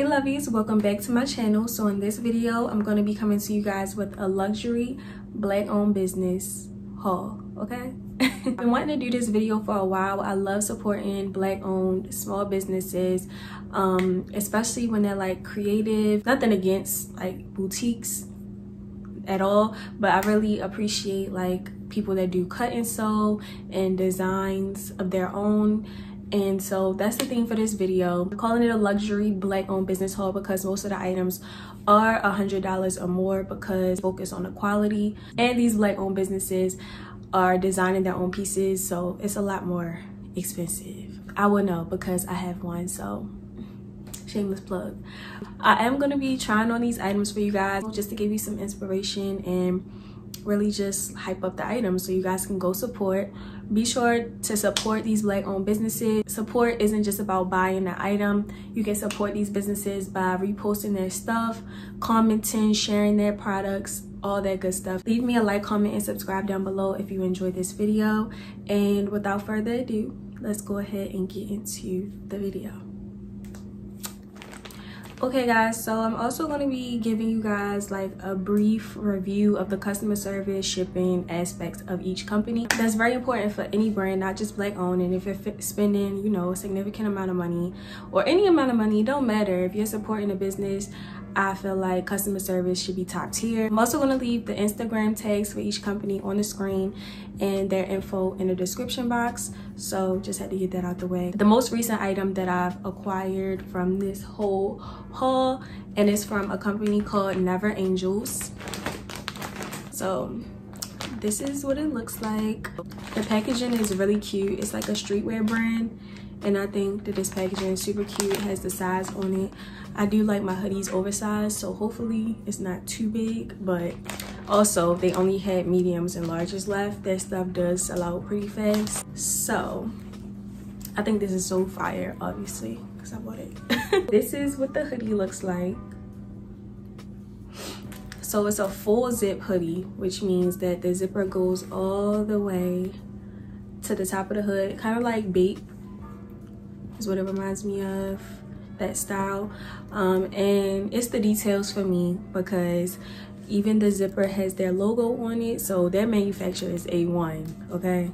lovies, welcome back to my channel. So in this video I'm going to be coming to you guys with a luxury black owned business haul. Okay. I've been wanting to do this video for a while. I love supporting black owned small businesses, especially when they're like creative. Nothing against like boutiques at all, but I really appreciate like people that do cut and sew and designs of their own. And so that's the theme for this video. I'm calling it a luxury black owned business haul because most of the items are $100 or more, because focus on the quality, and these black owned businesses are designing their own pieces, so it's a lot more expensive. I will know because I have one, so shameless plug. I am going to be trying on these items for you guys just to give you some inspiration and really just hype up the items so you guys can go support. Be sure to support these black owned businesses. Support isn't just about buying the item. You can support these businesses by reposting their stuff, commenting, sharing their products, all that good stuff. Leave me a like, comment, and subscribe down below if you enjoyed this video. And without further ado, let's go ahead and get into the video. Okay guys, so I'm also going to be giving you guys like a brief review of the customer service, shipping aspects of each company. That's very important for any brand, not just black owned. And if you're spending, you know, a significant amount of money or any amount of money, it don't matter. If you're supporting a business, I feel like customer service should be top tier. I'm also going to leave the Instagram tags for each company on the screen and their info in the description box. So just had to get that out the way. The most recent item that I've acquired from this whole haul, and it's from a company called Never Angels. So this is what it looks like. The packaging is really cute. It's like a streetwear brand, and I think that this packaging is super cute. It has the size on it. I do like my hoodies oversized, so hopefully it's not too big, but also they only had mediums and larges left. Their stuff does sell out pretty fast. So I think this is so fire, obviously, because I bought it. This is what the hoodie looks like. So it's a full zip hoodie, which means that the zipper goes all the way to the top of the hood, kind of like Bape is what it reminds me of, that style. And it's the details for me, because even the zipper has their logo on it, so their manufacturer is A1, okay?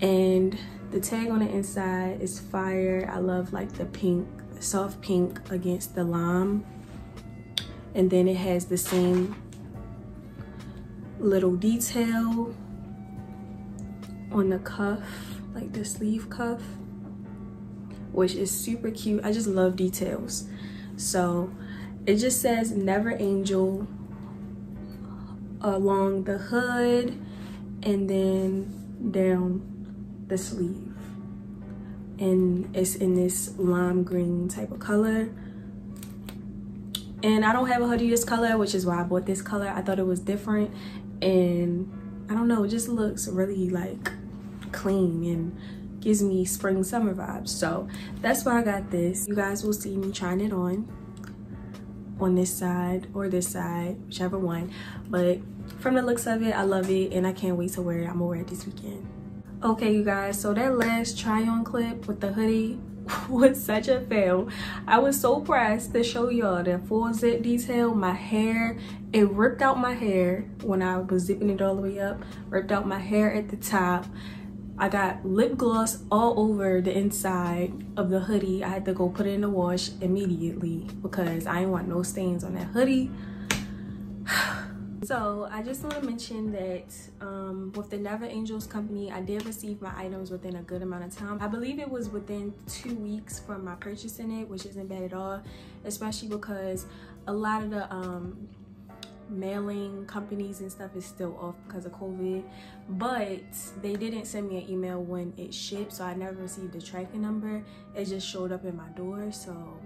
And the tag on the inside is fire. I love like the pink, soft pink against the lime. And then it has the same little detail on the cuff, like the sleeve cuff, which is super cute. I just love details. So it just says Never Angel along the hood and then down the sleeve, and it's in this lime green type of color. And I don't have a hoodie this color, which is why I bought this color. I thought it was different, and I don't know, it just looks really like clean and gives me spring summer vibes. So that's why I got this. You guys will see me trying it on this side or this side, whichever one. But from the looks of it, I love it, and I can't wait to wear it. I'm gonna wear it this weekend. Okay you guys, so that last try on clip with the hoodie was such a fail. I was so pressed to show y'all the full zip detail. My hair, it ripped out my hair when I was zipping it all the way up, ripped out my hair at the top. I got lip gloss all over the inside of the hoodie. I had to go put it in the wash immediately because I didn't want no stains on that hoodie. So I just want to mention that with the Never Angels company, I did receive my items within a good amount of time. I believe it was within 2 weeks from my purchasing it, which isn't bad at all, especially because a lot of the mailing companies and stuff is still off because of COVID. But they didn't send me an email when it shipped, so I never received a tracking number. It just showed up in my door. So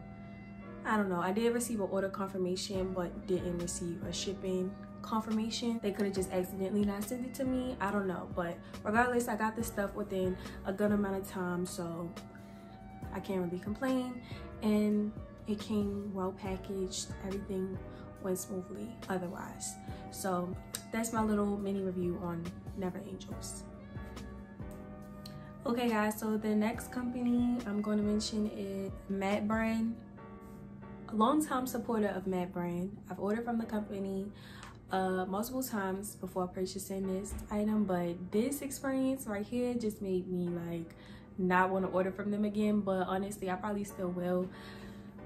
I don't know, I did receive an order confirmation but didn't receive a shipping confirmation. They could have just accidentally not sent it to me, I don't know. But regardless, I got this stuff within a good amount of time, so I can't really complain. And it came well packaged, everything went smoothly otherwise. So that's my little mini review on Never Angels. Okay guys, so the next company I'm going to mention is Matte brand. long-time supporter of Matte brand. I've ordered from the company multiple times before purchasing this item, but this experience right here just made me like not want to order from them again. But honestly, I probably still will.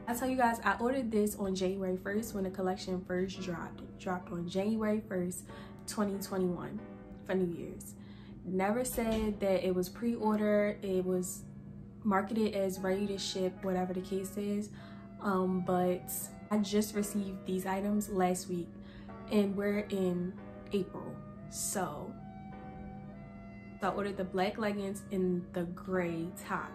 I'll tell you guys, I ordered this on January 1st when the collection first dropped. It dropped on January 1st, 2021 for New Year's. Never said that it was pre-order. It was marketed as ready to ship, whatever the case is. But I just received these items last week and we're in April. So I ordered the black leggings in the gray top,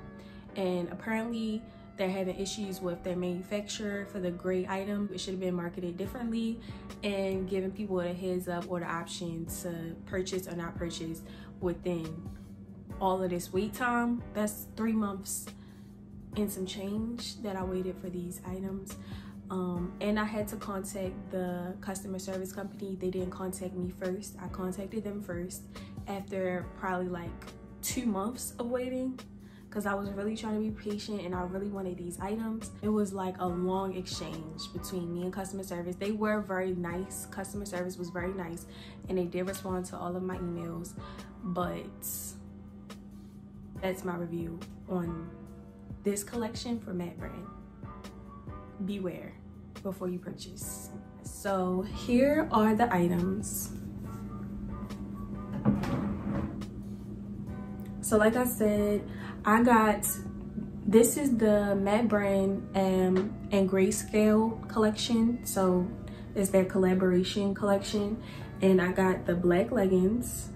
and apparently they're having issues with their manufacturer for the gray item. It should have been marketed differently and giving people a heads up or the option to purchase or not purchase within all of this wait time. That's 3 months and some change that I waited for these items. And I had to contact the customer service company. They didn't contact me first. I contacted them first after probably like 2 months of waiting, because I was really trying to be patient and I really wanted these items. It was like a long exchange between me and customer service. They were very nice. Customer service was very nice and they did respond to all of my emails. But that's my review on this collection for Matte brand. Beware before you purchase. So here are the items. So like I said, this is the Matte brand and Grayscale collection. So it's their collaboration collection. And I got the black leggings,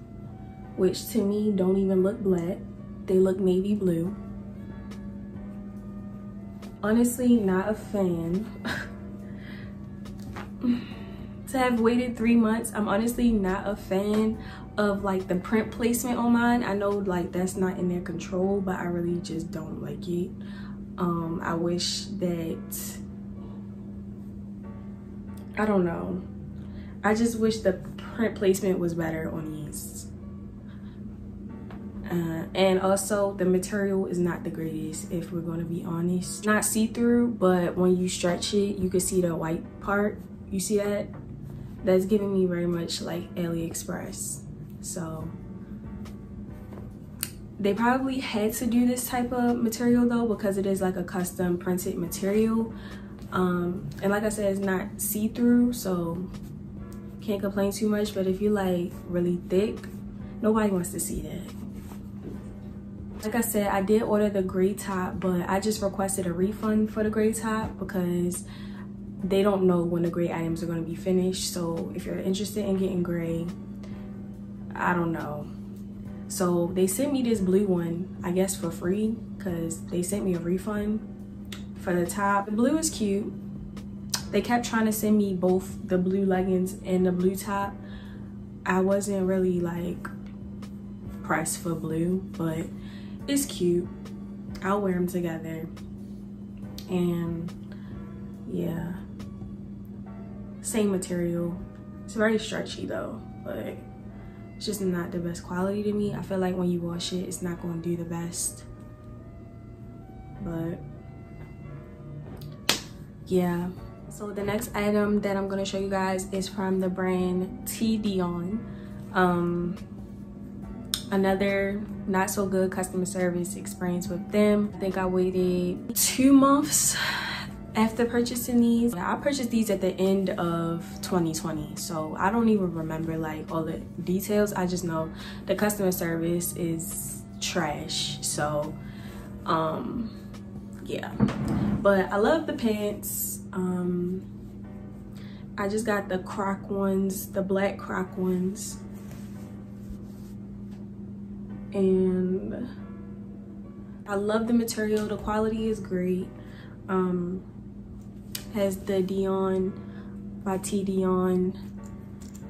which to me don't even look black. They look navy blue. Honestly, not a fan. To have waited 3 months, I'm honestly not a fan of like the print placement on mine. I know like that's not in their control, but I really just don't like it. I wish that, I don't know, I just wish the print placement was better on these. And also the material is not the greatest, if we're going to be honest. Not see-through, but when you stretch it, you can see the white part. You see that? That's giving me very much like AliExpress. So they probably had to do this type of material though, because it is like a custom printed material. And like I said, it's not see-through, so can't complain too much. But if you like really thick, nobody wants to see that. Like I said, I did order the gray top, but I just requested a refund for the gray top because they don't know when the gray items are going to be finished. So if you're interested in getting gray, I don't know. So they sent me this blue one, I guess for free, because they sent me a refund for the top. The blue is cute. They kept trying to send me both the blue leggings and the blue top. I wasn't really like pressed for blue, but it's cute. I'll wear them together. And yeah, same material. It's very stretchy though, but it's just not the best quality to me. I feel like when you wash it, it's not going to do the best. But yeah. So the next item that I'm going to show you guys is from the brand T Dion. Another not so good customer service experience with them. I think I waited 2 months after purchasing these. I purchased these at the end of 2020, so I don't even remember like all the details. I just know the customer service is trash. So yeah, but I love the pants. I just got the croc ones, the black croc ones. And I love the material. The quality is great. Has the Dion by T Dion,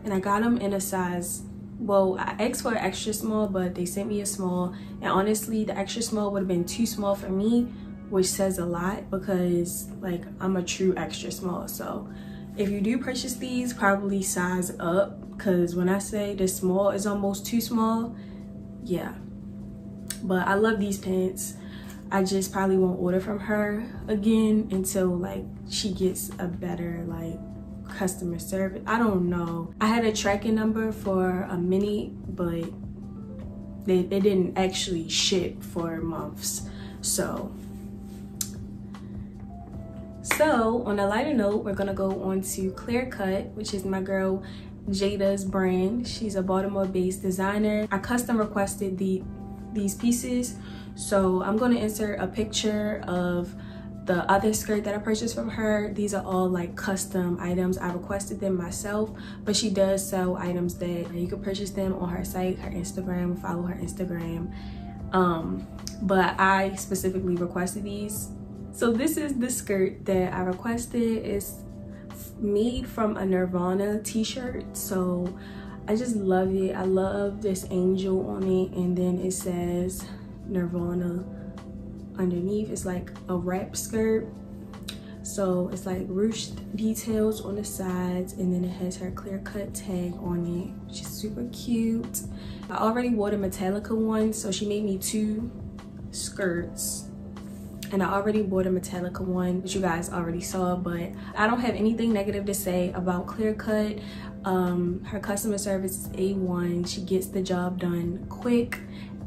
and I got them in a size, well, I asked for an extra small, but they sent me a small, and honestly the extra small would have been too small for me, which says a lot because like I'm a true extra small. So if you do purchase these, probably size up, because when I say the small is almost too small, yeah. But I love these pants. I just probably won't order from her again until like she gets a better like customer service. I don't know. I had a tracking number for a mini, but they didn't actually ship for months. So on a lighter note, we're gonna go on to Clear Cut, which is my girl Jada's brand. She's a Baltimore-based designer. I custom requested these pieces, so I'm going to insert a picture of the other skirt that I purchased from her. These are all like custom items. I requested them myself, but she does sell items that you can purchase them on her site, her Instagram, follow her Instagram. But I specifically requested these. So this is the skirt that I requested. It's made from a Nirvana t-shirt, so I just love it. I love this angel on it, and then it says Nirvana underneath. It's like a wrap skirt, so it's like ruched details on the sides, and then it has her Clear Cut tag on it, which is super cute. I already wore the Metallica one, so she made me 2 skirts, and I already bought a Metallica one, which you guys already saw. But I don't have anything negative to say about Clear Cut. Her customer service is A1. She gets the job done quick.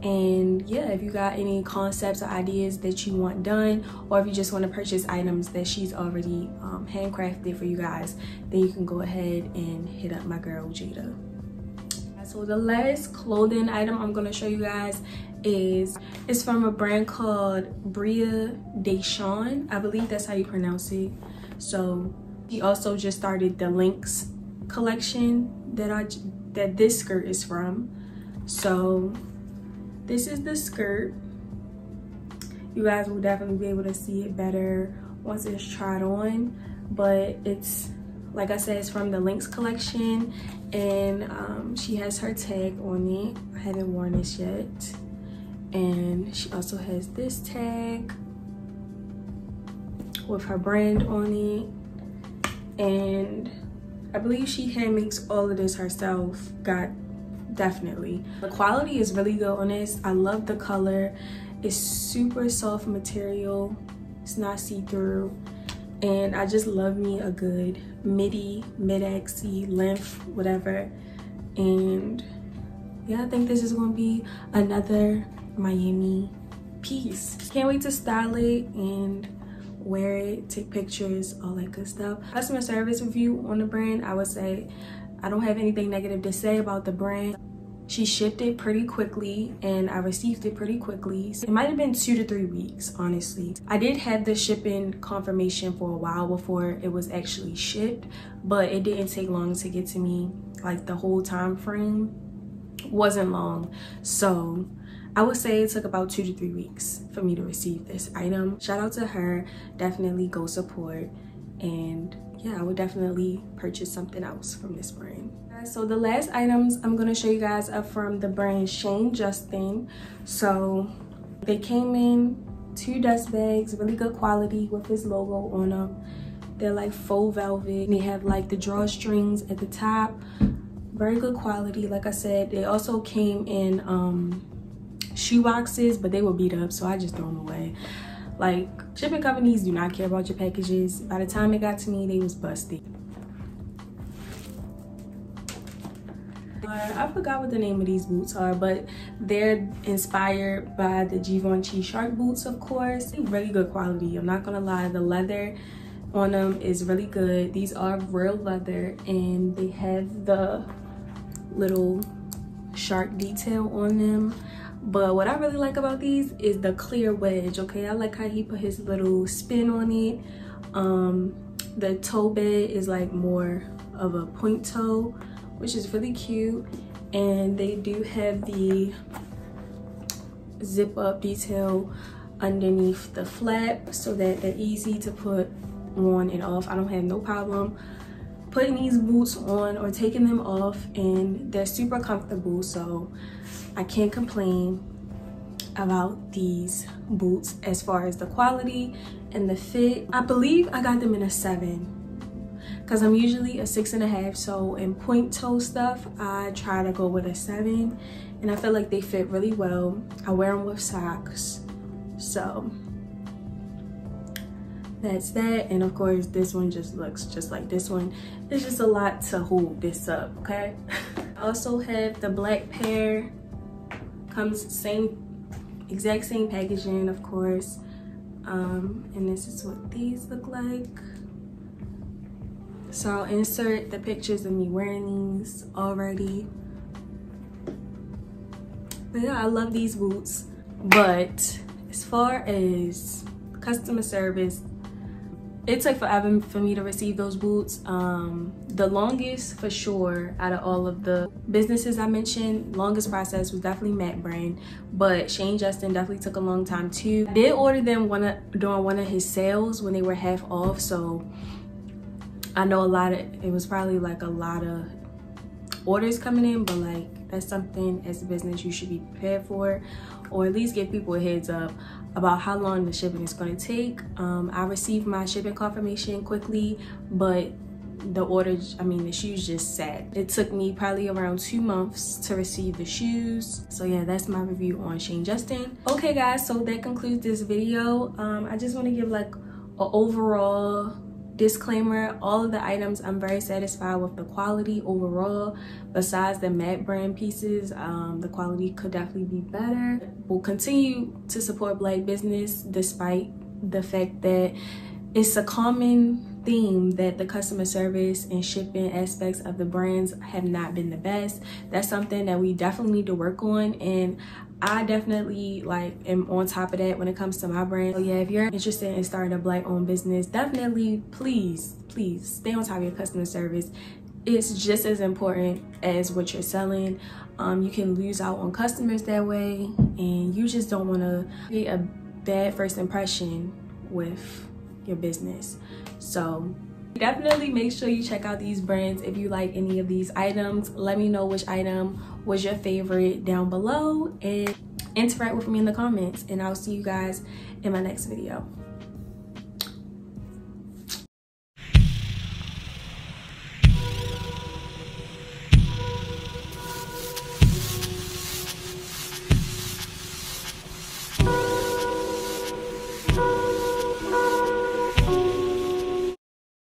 And yeah, if you got any concepts or ideas that you want done, or if you just want to purchase items that she's already handcrafted for you guys, then you can go ahead and hit up my girl Jada. So the last clothing item I'm going to show you guys is from a brand called Bria Deshawn. I believe that's how you pronounce it. So she also just started the Lynx collection that this skirt is from. So this is the skirt. You guys will definitely be able to see it better once it's tried on, but it's, like I said, it's from the Lynx collection, and she has her tag on it. I haven't worn this yet. And she also has this tag with her brand on it. And I believe she hand makes all of this herself. Definitely. The quality is really good on this. I love the color. It's super soft material. It's not see-through. And I just love me a good midi, mid-axi, length, whatever. And yeah, I think this is gonna be another Miami piece. Can't wait to style it and wear it, take pictures, all that good stuff. Customer service review on the brand, I would say I don't have anything negative to say about the brand. She shipped it pretty quickly and I received it pretty quickly. It might have been 2 to 3 weeks, honestly. I did have the shipping confirmation for a while before it was actually shipped, but it didn't take long to get to me. Like the whole time frame wasn't long. So I would say it took about 2 to 3 weeks for me to receive this item. Shout out to her, definitely go support. And yeah, I would definitely purchase something else from this brand. So the last items I'm gonna show you guys are from the brand Shane Justin. So they came in 2 dust bags, really good quality with his logo on them. They're like faux velvet. They have like the drawstrings at the top. Very good quality. Like I said, they also came in shoe boxes, but they were beat up, so I just threw them away. Like, shipping companies do not care about your packages. By the time it got to me, they was busted. I forgot what the name of these boots are, but they're inspired by the Givenchy shark boots, of course. Really good quality, I'm not gonna lie. The leather on them is really good. These are real leather, and they have the little shark detail on them. But what I really like about these is the clear wedge, okay? I like how he put his little spin on it. The toe bed is like more of a point toe, which is really cute. And they do have the zip up detail underneath the flap so that they're easy to put on and off. I don't have no problem putting these boots on or taking them off, and they're super comfortable, so I can't complain about these boots as far as the quality and the fit. I believe I got them in a 7 because I'm usually a 6.5, so in point toe stuff I try to go with a 7, and I feel like they fit really well. I wear them with socks, So that's that. And of course this one just looks just like this one. It's just a lot to hold this up, okay? I also have the black pair, comes exact same packaging, of course. And this is what these look like. So I'll insert the pictures of me wearing these already. But yeah, I love these boots. But as far as customer service, it took forever for me to receive those boots. The longest for sure out of all of the businesses I mentioned, longest process was definitely Mac brand, but Shane Justin definitely took a long time too. I did order them during one of his sales when they were half off, so I know it was probably like a lot of orders coming in, but like that's something as a business you should be prepared for, or at least give people a heads up about how long the shipping is going to take. I received my shipping confirmation quickly, but the shoes just sat. It took me probably around 2 months to receive the shoes. So yeah, that's my review on Shane Justin. Okay guys, so that concludes this video. I just want to give like an overall disclaimer. All of the items, I'm very satisfied with the quality overall. Besides the matte brand pieces, the quality could definitely be better. We'll continue to support Black business despite the fact that it's a common theme that the customer service and shipping aspects of the brands have not been the best. That's something that we definitely need to work on, and I definitely am on top of that when it comes to my brand. So yeah, if you're interested in starting a Black owned business, definitely please stay on top of your customer service. It's just as important as what you're selling. You can lose out on customers that way, and you just don't want to create a bad first impression with your business. So definitely make sure you check out these brands. If you like any of these items, let me know which item was your favorite down below and interact with me in the comments, and I'll see you guys in my next video.